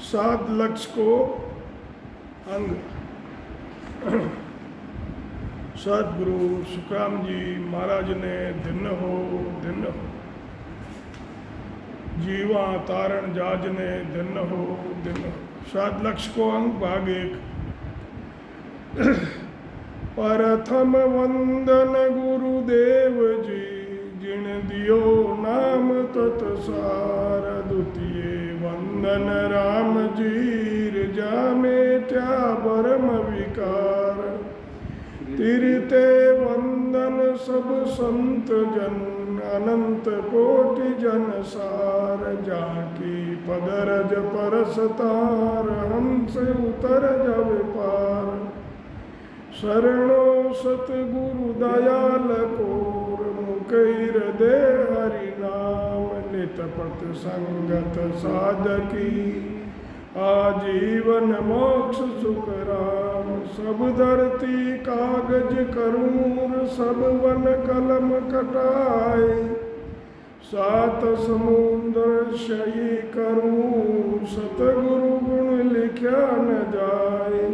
7 लक्ष्य को अंग। सतगुरु सुखराम जी महाराज ने दिन हो जीवा तारण जाज ने दिन हो 7 लक्ष्य को अंग भाग 1। प्रथम वंदन गुरुदेव जी जिन दियो नाम तत्सार। द्वितीय वंदन राम जीर जामे त्या परम विकार। तृतीय वंदन सब संत जन अनंत कोटि जन सार। जाकी पदरज परसतार हमसे उतर जब पार। शरणो सतगुरु दयाल कोर मुकैर दे हरि नाम। नितपत संगत साधकी आजीवन मोक्ष सुख राम। सब धरती कागज करूर सब वन कलम कटाए। 7 समुद्र शयी करूं सतगुरु गुण लिख्या न जाए।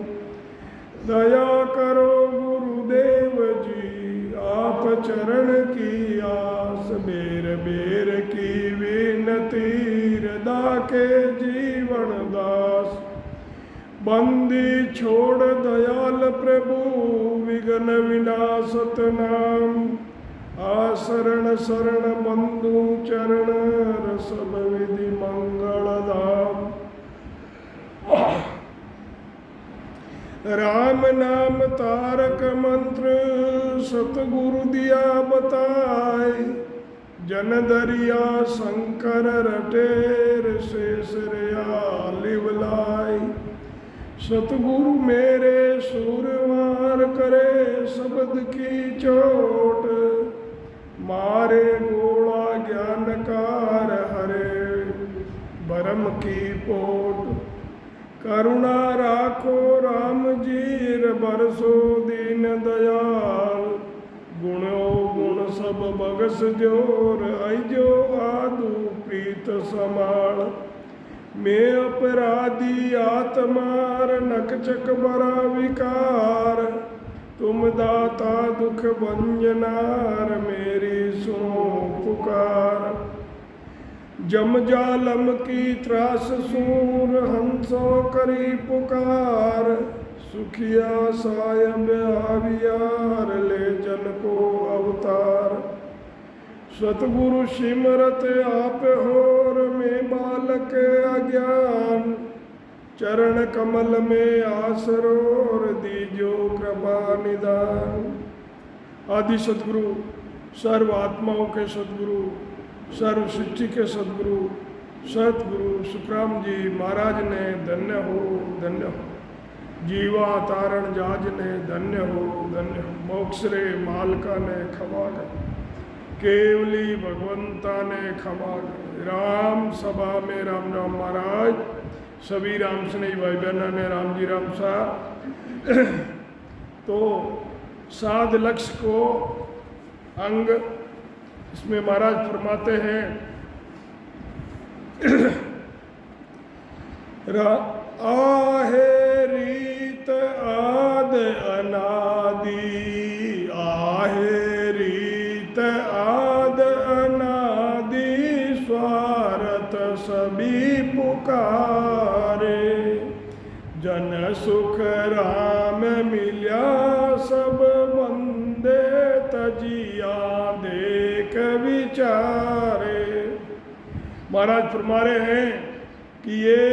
दया करो गुरुदेव जी आप चरण की आस। बेर बेर की विनती हृदय के जीवन दास। बंदी छोड़ दयाल प्रभु विघ्न विनाशत नाम। आशरण शरण बंधु चरण रसभ विधि मंगल धाम। राम नाम तारक मंत्र सतगुरु दिया बताए। जन दरिया शंकर रटेर शेष रया लिवलाई। सतगुरु मेरे सुरवार करे शब्द की चोट। मारे गोला ज्ञानकार हरे भरम की पोट। करुणा राखो राम जीर बरसो दीन दयाल। गुणो गुण सब बगस जोर अजो आदु प्रीत समाल। मैं अपराधी आत्मार नकचक बरा विकार। तुम दाता दुख भंजनार मेरी सुनो पुकार। जम जालम की त्रास सूर हंसो करी पुकार। सुखिया सायब आवियार ले जन को अवतार। सतगुरु सिमरत आप होर में बालक अज्ञान। चरण कमल में आसरोर दीजो कृपा निदान। आदि सतगुरु सर्व आत्माओं के सतगुरु सर्व सृष्टि के सदगुरु सतगुरु सुखराम जी महाराज ने धन्य हो। जीवा तारण जाज ने धन्य हो। मोक्षरे मालका ने खवाग। केवली भगवंता ने खवाग। राम सभा में राम राम महाराज सभी राम स्नेही भाई बहना ने राम जी राम सा। तो 7 लक्ष्य को अंग इसमें महाराज फरमाते हैं आहे रीत आद अनादि। आहे रीत आद अनादि स्वार्थ सभी पुकारे। जन सुख राम मिल्या सब बंदे तजिया देख विचारे। महाराज फरमा रहे हैं कि ये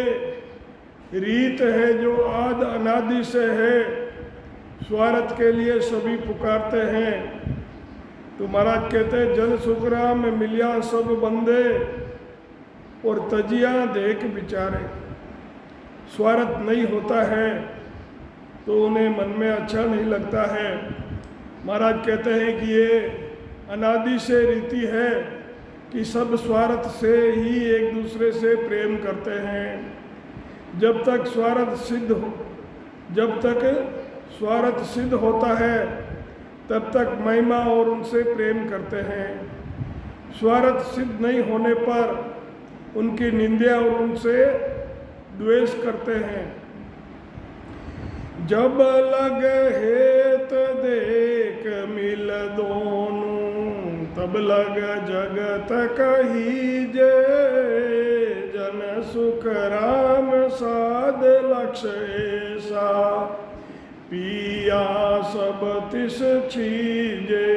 रीत है जो आद अनादि से है। स्वार्थ के लिए सभी पुकारते हैं। तो महाराज कहते हैं जन सुख राम मिलिया सब बंदे और तजिया देख विचारे। स्वार्थ नहीं होता है तो उन्हें मन में अच्छा नहीं लगता है। महाराज कहते हैं कि ये अनादि से रीति है कि सब स्वार्थ से ही एक दूसरे से प्रेम करते हैं। जब तक स्वार्थ सिद्ध होता है तब तक महिमा और उनसे प्रेम करते हैं। स्वार्थ सिद्ध नहीं होने पर उनकी निंदा और उनसे द्वेष करते हैं। जब लग हेत देख मिल दोनों, तब लग जगत कहीजे। जन सुख राम साध लक्ष्य ऐसा, पिया सब तिस चीजे।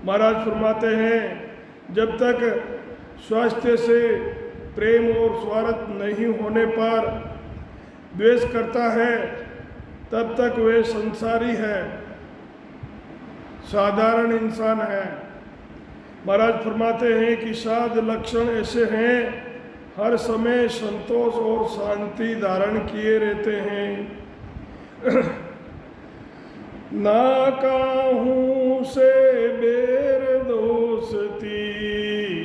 महाराज फरमाते हैं, जब तक स्वास्थ्य से प्रेम और स्वार्थ नहीं होने पर द्वेष करता है, तब तक वे संसारी है, साधारण इंसान है। महाराज फरमाते हैं कि साध लक्षण ऐसे हैं, हर समय संतोष और शांति धारण किए रहते हैं। ना काहू से बेर दोस्ती,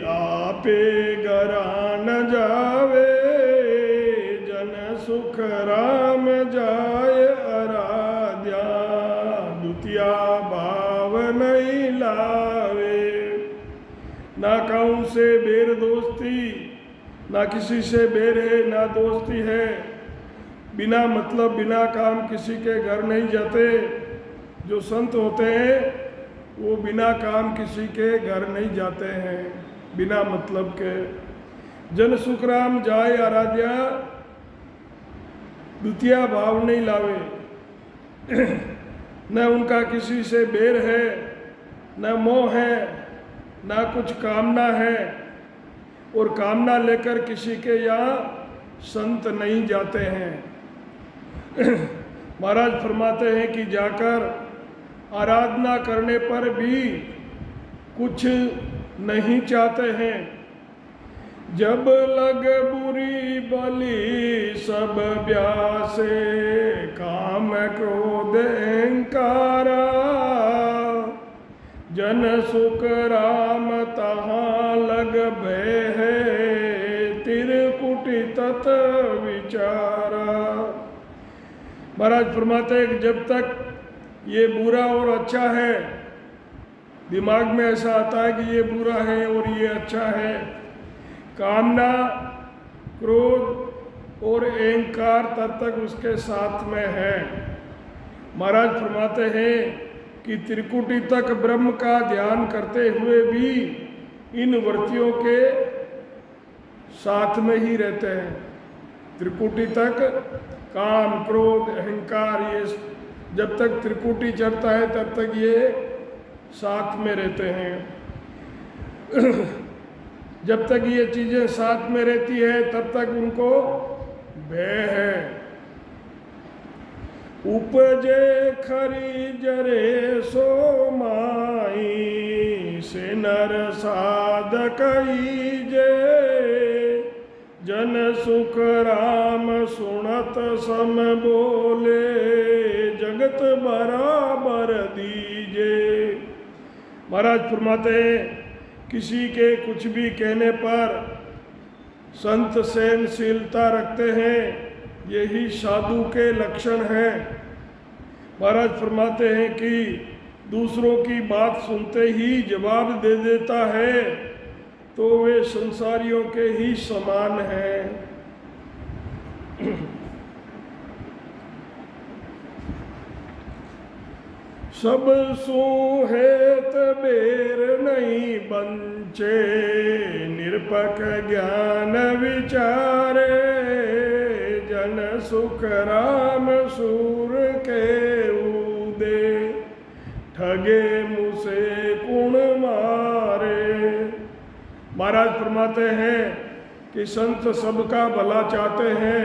आपे गरा न जावे। जन सुख राम जाय आराध्या, द्वितीया भाव नहीं लावे। ना काहू से बेर दोस्ती, ना किसी से बेर है ना दोस्ती है। बिना मतलब बिना काम किसी के घर नहीं जाते। जो संत होते हैं वो बिना काम किसी के घर नहीं जाते हैं, बिना मतलब के। जन सुख राम जाय आराध्या, द्वितीय भाव नहीं लावे। न उनका किसी से बैर है, न मोह है, न कुछ कामना है, और कामना लेकर किसी के यहाँ संत नहीं जाते हैं। महाराज फरमाते हैं कि जाकर आराधना करने पर भी कुछ नहीं चाहते हैं। जब लग बुरी बलि सब ब्यासे, काम क्रोध अहंकारा। जन सुख राम तहाँ लग भय है, त्रिकुटी तत विचारा। महाराज फरमाते हैं कि जब तक ये बुरा और अच्छा है, दिमाग में ऐसा आता है कि ये बुरा है और ये अच्छा है, कामना क्रोध और अहंकार तब तक उसके साथ में है। महाराज फरमाते हैं कि त्रिकुटी तक ब्रह्म का ध्यान करते हुए भी इन वृत्तियों के साथ में ही रहते हैं। त्रिकुटी तक काम क्रोध अहंकार, ये जब तक त्रिकुटी चढ़ता है तब तक ये साथ में रहते हैं। जब तक ये चीज़ें साथ में रहती है तब तक उनको भय है। उपजे खरी जरे सो माई, से नर साधक जे। जन सुख राम सुनत सम बोले, जगत बराबर दीजे। महाराज फरमाते हैं, किसी के कुछ भी कहने पर संत सहनशीलता रखते हैं, यही साधु के लक्षण हैं। महाराज फरमाते हैं कि दूसरों की बात सुनते ही जवाब दे देता है तो वे संसारियों के ही समान हैं। सब सुहेत बेर नहीं बंचे, निरपक ज्ञान विचारे। जन सुख राम सूर के उदे, ठगे मुसे कुण मारे। महाराज फरमाते हैं कि संत सबका भला चाहते हैं,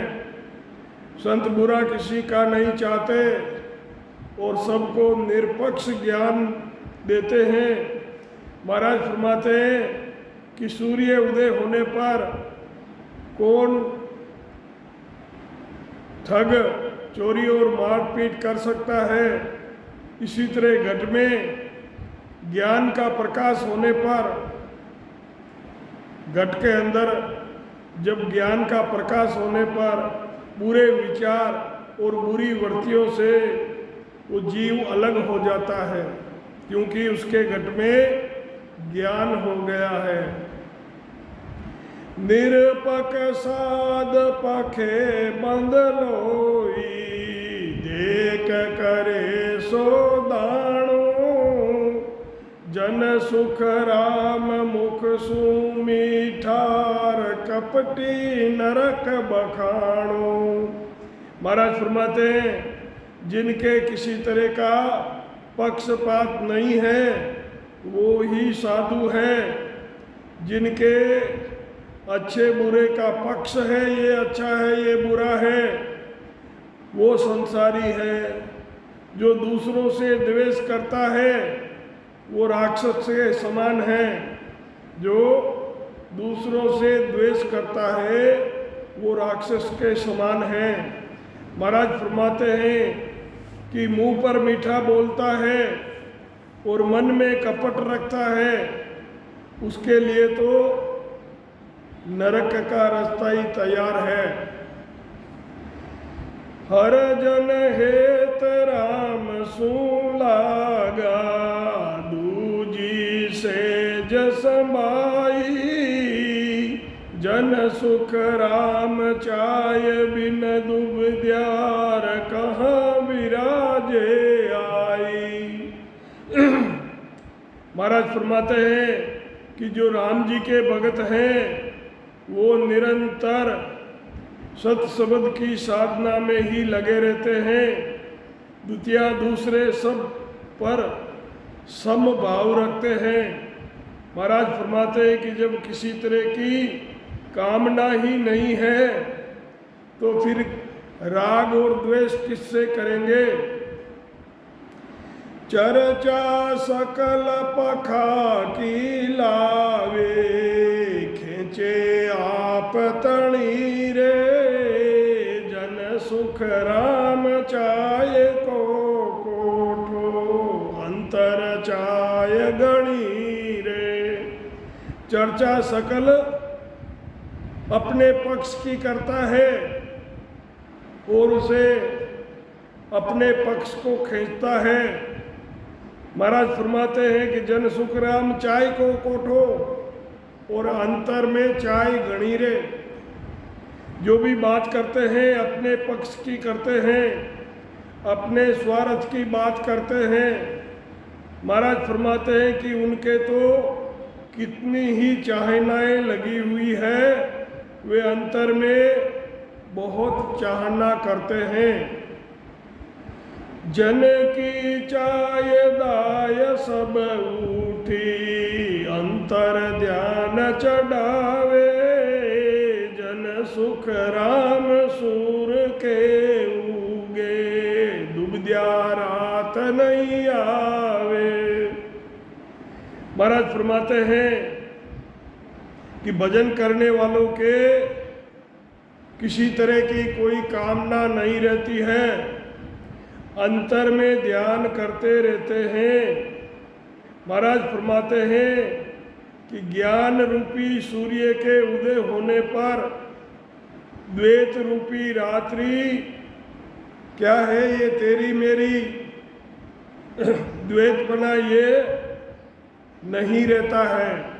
संत बुरा किसी का नहीं चाहते और सबको निरपक्ष ज्ञान देते हैं। महाराज फरमाते हैं कि सूर्य उदय होने पर कौन ठग चोरी और मारपीट कर सकता है, इसी तरह घट में ज्ञान का प्रकाश होने पर, घट के अंदर जब ज्ञान का प्रकाश होने पर बुरे विचार और बुरी वृत्तियों से वो जीव अलग हो जाता है, क्योंकि उसके घट में ज्ञान हो गया है। निरपक साध पखे बंद लोई, देख करे सो दाणो, जन सुख राम मुख सुमीठार, कपटी नरक बखाणो। महाराज फरमाते हैं जिनके किसी तरह का पक्षपात नहीं है वो ही साधु है, जिनके अच्छे बुरे का पक्ष है, ये अच्छा है ये बुरा है, वो संसारी है। जो दूसरों से द्वेष करता है वो राक्षस के समान है। जो दूसरों से द्वेष करता है वो राक्षस के समान है। महाराज फरमाते हैं कि मुंह पर मीठा बोलता है और मन में कपट रखता है, उसके लिए तो नरक का रास्ता ही तैयार है। हर जन हेत राम सुलागा, दूजी से जसमाई, जन सुख राम चाय बिन दुबद्यार, कहाँ विराजे आई। महाराज फरमाते हैं कि जो राम जी के भगत हैं वो निरंतर सत शब्द की साधना में ही लगे रहते हैं, द्वितीय दूसरे सब पर सम भाव रखते हैं। महाराज फरमाते हैं कि जब किसी तरह की कामना ही नहीं है तो फिर राग और द्वेष किससे करेंगे। चर्चा सकल पखा की लावे, खींचे आप तणी रे, जन सुख राम चाय को कोठो, अंतर चाय गणी रे। चर्चा सकल अपने पक्ष की करता है और उसे अपने पक्ष को खींचता है। महाराज फरमाते हैं कि जन सुख राम चाय को कोठो और अंतर में चाय गणी रे। जो भी बात करते हैं अपने पक्ष की करते हैं, अपने स्वार्थ की बात करते हैं। महाराज फरमाते हैं कि उनके तो कितनी ही चाहनाएं लगी हुई है, वे अंतर में बहुत चाहना करते हैं। जन की चाय दाय सब उठी, अंतर ध्यान चढ़ावे, जन सुख राम सूर के उगे, दुबद्या रात नहीं आवे। महाराज फरमाते हैं कि भजन करने वालों के किसी तरह की कोई कामना नहीं रहती है, अंतर में ध्यान करते रहते हैं। महाराज फरमाते हैं कि ज्ञान रूपी सूर्य के उदय होने पर द्वैत रूपी रात्रि क्या है, ये तेरी मेरी द्वैत बना ये नहीं रहता है।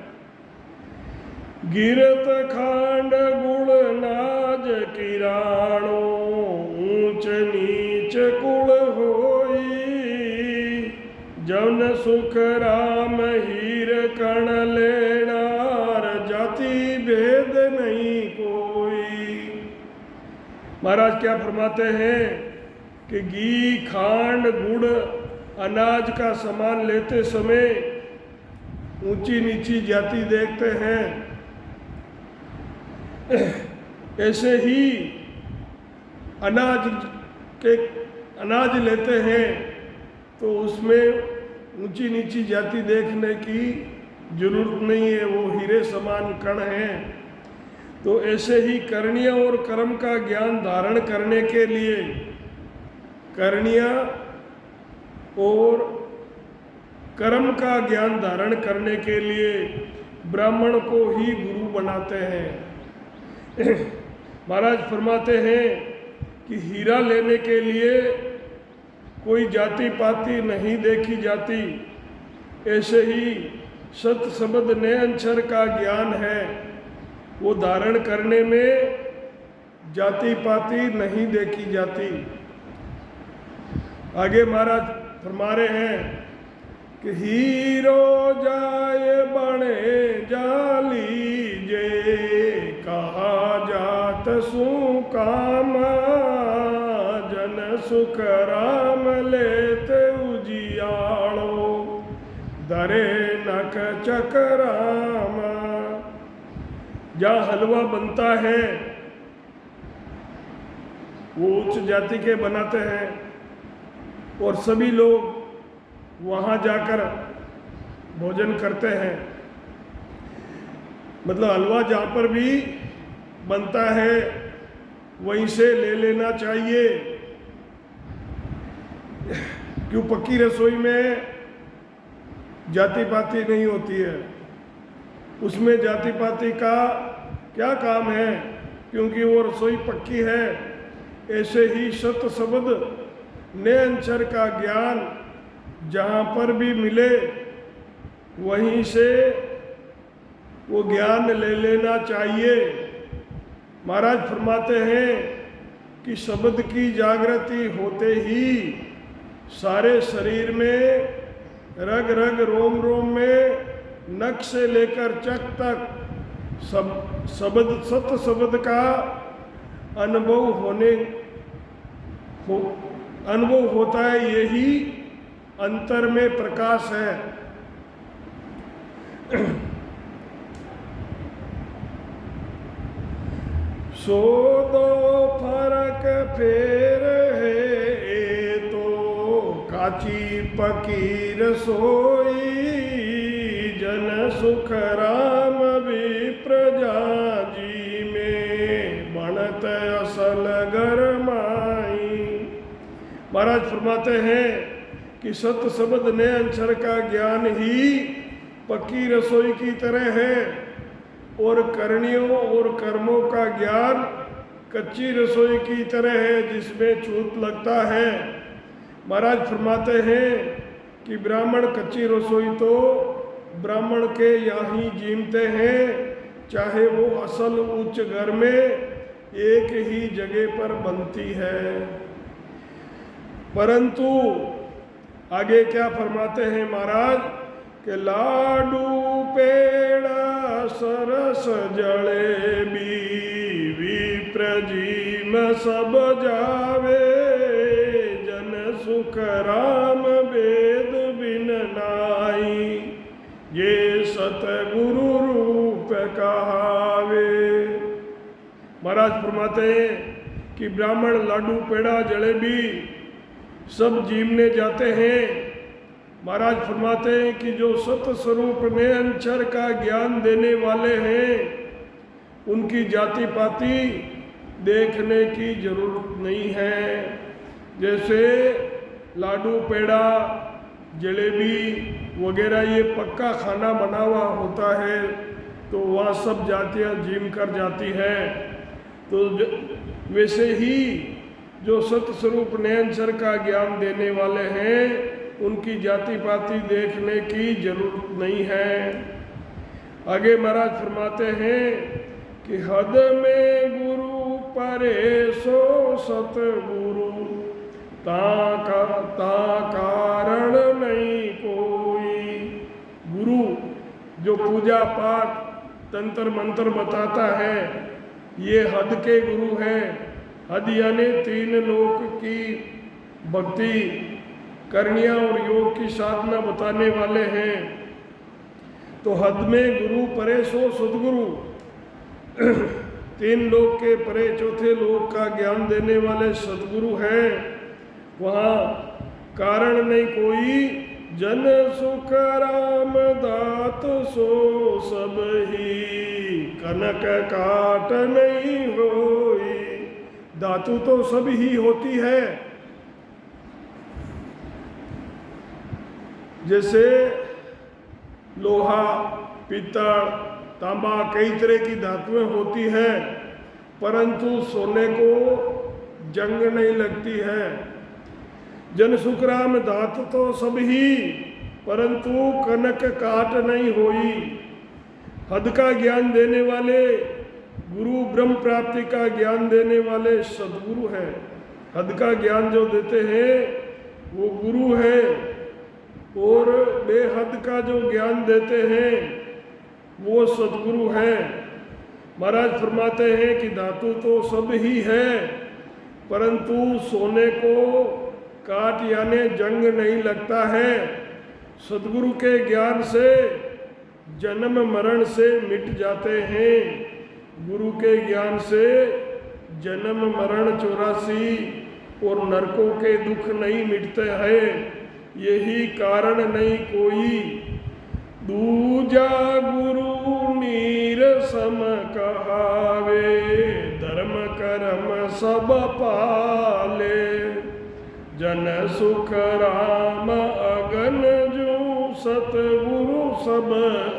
गिरत खांड गुण नाज किराणो, ऊंच नीच कुल होई, जन सुख राम हीर कण लेनार, जाति भेद नहीं कोई। महाराज क्या फरमाते हैं कि घी खांड गुड़ अनाज का सामान लेते समय ऊंची नीची जाति देखते हैं, ऐसे ही अनाज लेते हैं तो उसमें ऊंची नीची जाति देखने की जरूरत नहीं है, वो हीरे समान कण हैं। तो ऐसे ही करणीय और कर्म का ज्ञान धारण करने के लिए करणीय और कर्म का ज्ञान धारण करने के लिए ब्राह्मण को ही गुरु बनाते हैं। महाराज फरमाते हैं कि हीरा लेने के लिए कोई जाति पाति नहीं देखी जाती, ऐसे ही सत शब्द ने अक्षर का ज्ञान है। वो धारण करने में जाति पाति नहीं देखी जाती। आगे महाराज फरमा रहे हैं कि हीरो जाए बने जाली जे, कहा जात सु काम जन सुख राम लेते उजियालो, दरे नख चकराम। जहाँ हलवा बनता है वो उच्च जाति के बनाते हैं और सभी लोग वहाँ जाकर भोजन करते हैं। मतलब हलवा जहाँ पर भी बनता है वहीं से ले लेना चाहिए। क्यों? पक्की रसोई में जाति पाति नहीं होती है, उसमें जाति पाति का क्या काम है, क्योंकि वो रसोई पक्की है। ऐसे ही सत शब्द निरंतर का ज्ञान जहाँ पर भी मिले वहीं से वो ज्ञान ले लेना चाहिए। महाराज फरमाते हैं कि शब्द की जागृति होते ही सारे शरीर में, रग रग रोम रोम में, नख से लेकर चक तक सब शब्द, सत शब्द का अनुभव होता है। यही अंतर में प्रकाश है। सो दो फर्क फेर है तो काची पकी रसोई, जन सुख राम भी प्रजा जी में बनत असल गरमाई। महाराज फरमाते हैं कि सत शब्द ने अक्षर का ज्ञान ही पक्की रसोई की तरह है और करणियों और कर्मों का ज्ञान कच्ची रसोई की तरह है जिसमें चूत लगता है। महाराज फरमाते हैं कि ब्राह्मण कच्ची रसोई तो ब्राह्मण के यहाँ ही जीमते हैं, चाहे वो असल उच्च घर में एक ही जगह पर बनती है। परंतु आगे क्या फरमाते हैं महाराज कि लाडू पेड़ा सरस जलेबी, विप्र जी में सब जावे, जन सुख राम वेद बिन नाई, ये सतगुरु रूप कहावे। महाराज फरमाते हैं कि ब्राह्मण लाडू पेड़ा जलेबी सब जीवने जाते हैं। महाराज फरमाते हैं कि जो सत स्वरूप निरंतर का ज्ञान देने वाले हैं उनकी जाति पाति देखने की जरूरत नहीं है। जैसे लाडू पेड़ा जलेबी वगैरह ये पक्का खाना बना हुआ होता है तो वहाँ सब जातियाँ जीम कर जाती हैं। तो वैसे ही जो सत स्वरूप निरंतर का ज्ञान देने वाले हैं उनकी जाति पाति देखने की जरूरत नहीं है। आगे महाराज फरमाते हैं कि हद में गुरु परे सो सतगुरु, ता कारण नहीं कोई। गुरु जो पूजा पाठ तंत्र मंत्र बताता है ये हद के गुरु हैं। हद यानी 3 लोक की भक्ति करनिया और योग की साधना बताने वाले हैं। तो हद में गुरु परे सो सदगुरु, 3 लोक के परे चौथे लोक का ज्ञान देने वाले सदगुरु हैं। वहाँ कारण नहीं कोई, जन सुख राम दात सो सब ही, कनक काट नहीं होई। धातु तो सब ही होती है। जैसे लोहा, पीतल, तांबा कई तरह की धातुएं होती है, परंतु सोने को जंग नहीं लगती है। जन सुखराम धातु तो सब ही, परंतु कनक काट नहीं होई। हद का ज्ञान देने वाले गुरु ब्रह्म प्राप्ति का ज्ञान देने वाले सदगुरु हैं। हद का ज्ञान जो देते हैं वो गुरु है, और बेहद का जो ज्ञान देते हैं वो सदगुरु है। महाराज फरमाते हैं कि धातु तो सब ही है, परंतु सोने को काट यानी जंग नहीं लगता है। सदगुरु के ज्ञान से जन्म मरण से मिट जाते हैं। गुरु के ज्ञान से जन्म मरण 84 और नरकों के दुख नहीं मिटते हैं। यही कारण नहीं कोई दूजा गुरु नीर सम कहावे, धर्म कर्म सब पाले, जन सुख राम अगन जो, सतगुरु सब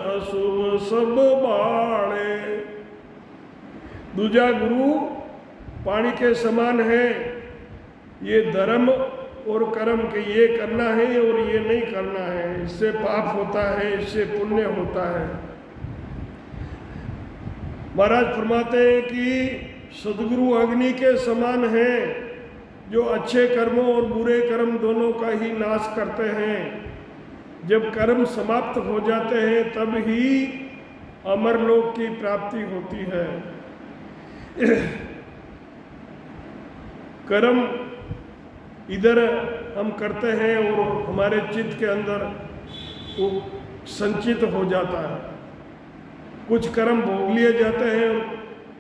अशुभ सब बाणे। दूजा गुरु पानी के समान है। ये धर्म और कर्म के ये करना है और ये नहीं करना है, इससे पाप होता है, इससे पुण्य होता है। महाराज फरमाते हैं कि सदगुरु अग्नि के समान है, जो अच्छे कर्मों और बुरे कर्म दोनों का ही नाश करते हैं। जब कर्म समाप्त हो जाते हैं तब ही अमरलोक की प्राप्ति होती है। कर्म इधर हम करते हैं और हमारे चित्त के अंदर वो संचित हो जाता है। कुछ कर्म भोग लिए जाते हैं,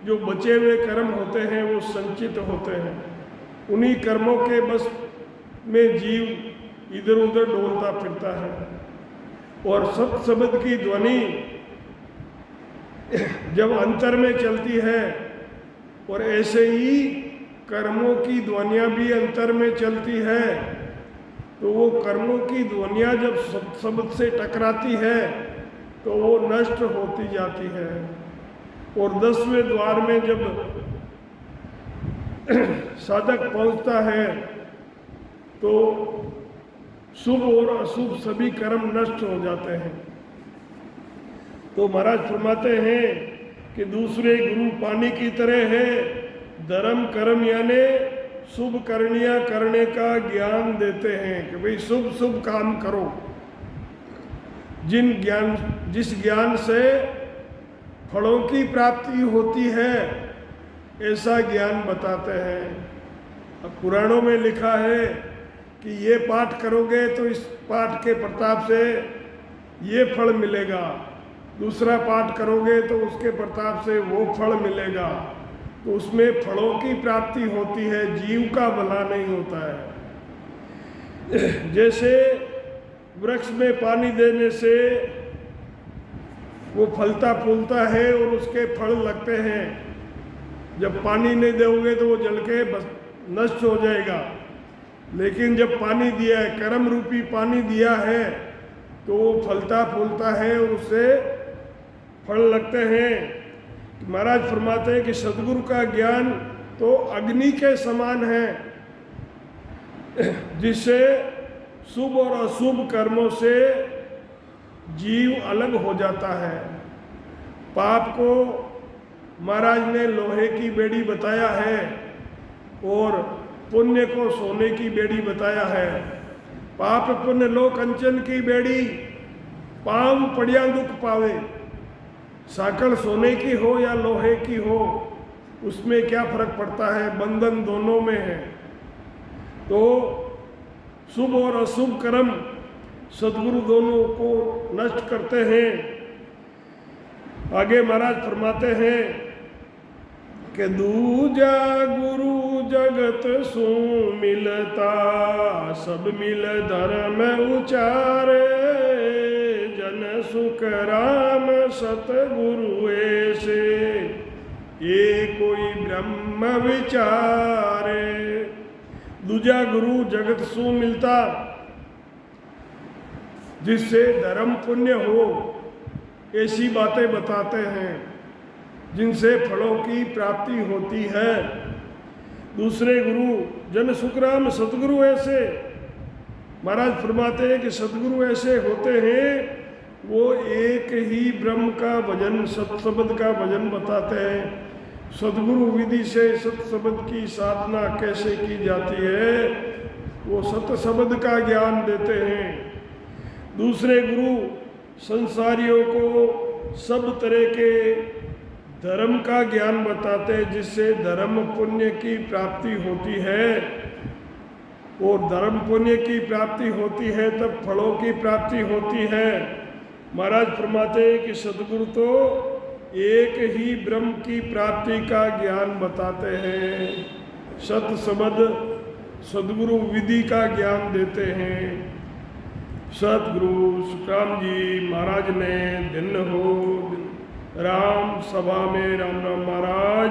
जो बचे हुए कर्म होते हैं वो संचित होते हैं। उन्हीं कर्मों के बस में जीव इधर उधर डोलता फिरता है। और सत शब्द की ध्वनि जब अंतर में चलती है, और ऐसे ही कर्मों की ध्वनियाँ भी अंतर में चलती है, तो वो कर्मों की ध्वनियाँ जब शब्द से टकराती है तो वो नष्ट होती जाती है। और 10वें द्वार में जब साधक पहुंचता है तो शुभ और अशुभ सभी कर्म नष्ट हो जाते हैं। तो महाराज फरमाते हैं कि दूसरे गुरु पानी की तरह है। धर्म कर्म यानी शुभ करनियाँ करने का ज्ञान देते हैं कि भाई शुभ शुभ काम करो। जिस ज्ञान से फलों की प्राप्ति होती है ऐसा ज्ञान बताते हैं। अब पुराणों में लिखा है कि ये पाठ करोगे तो इस पाठ के प्रताप से ये फल मिलेगा, दूसरा पाठ करोगे तो उसके प्रताप से वो फल मिलेगा। तो उसमें फलों की प्राप्ति होती है, जीव का भला नहीं होता है। जैसे वृक्ष में पानी देने से वो फलता फूलता है और उसके फल लगते हैं। जब पानी नहीं दोगे तो वो जल के बस नष्ट हो जाएगा। लेकिन जब पानी दिया है, कर्म रूपी पानी दिया है, तो वो फलता फूलता है और उससे फल लगते हैं। महाराज फरमाते हैं कि सदगुरु का ज्ञान तो अग्नि के समान है, जिससे शुभ और अशुभ कर्मों से जीव अलग हो जाता है। पाप को महाराज ने लोहे की बेड़ी बताया है और पुण्य को सोने की बेड़ी बताया है। पाप पुण्य लो कंचन की बेड़ी, पाँव पड़िया दुख पावे। साकड़ सोने की हो या लोहे की हो, उसमें क्या फर्क पड़ता है, बंधन दोनों में है। तो शुभ और अशुभ कर्म सदगुरु दोनों को नष्ट करते हैं। आगे महाराज फरमाते हैं कि दूजा गुरु जगत सु मिलता, सब मिल धर्म उचारे, जन सुख राम सतगुरु ऐसे, ये कोई ब्रह्म विचारे। दूजा गुरु जगत सु मिलता, जिससे धर्म पुण्य हो, ऐसी बातें बताते हैं जिनसे फलों की प्राप्ति होती है। दूसरे गुरु जन सुखराम सतगुरु ऐसे, महाराज फरमाते हैं कि सतगुरु ऐसे होते हैं, वो एक ही ब्रह्म का भजन, सत शब्द का भजन बताते हैं। सदगुरु विधि से सत शब्द की साधना कैसे की जाती है, वो सत शब्द का ज्ञान देते हैं। दूसरे गुरु संसारियों को सब तरह के धर्म का ज्ञान बताते हैं, जिससे धर्म पुण्य की प्राप्ति होती है, और धर्म पुण्य की प्राप्ति होती है तब फलों की प्राप्ति होती है। महाराज फरमाते हैं कि सदगुरु तो एक ही ब्रह्म की प्राप्ति का ज्ञान बताते हैं। सत शब्द सदगुरु विधि का ज्ञान देते हैं। सतगुरु सुखराम जी महाराज ने दिन हो राम सभा में राम राम महाराज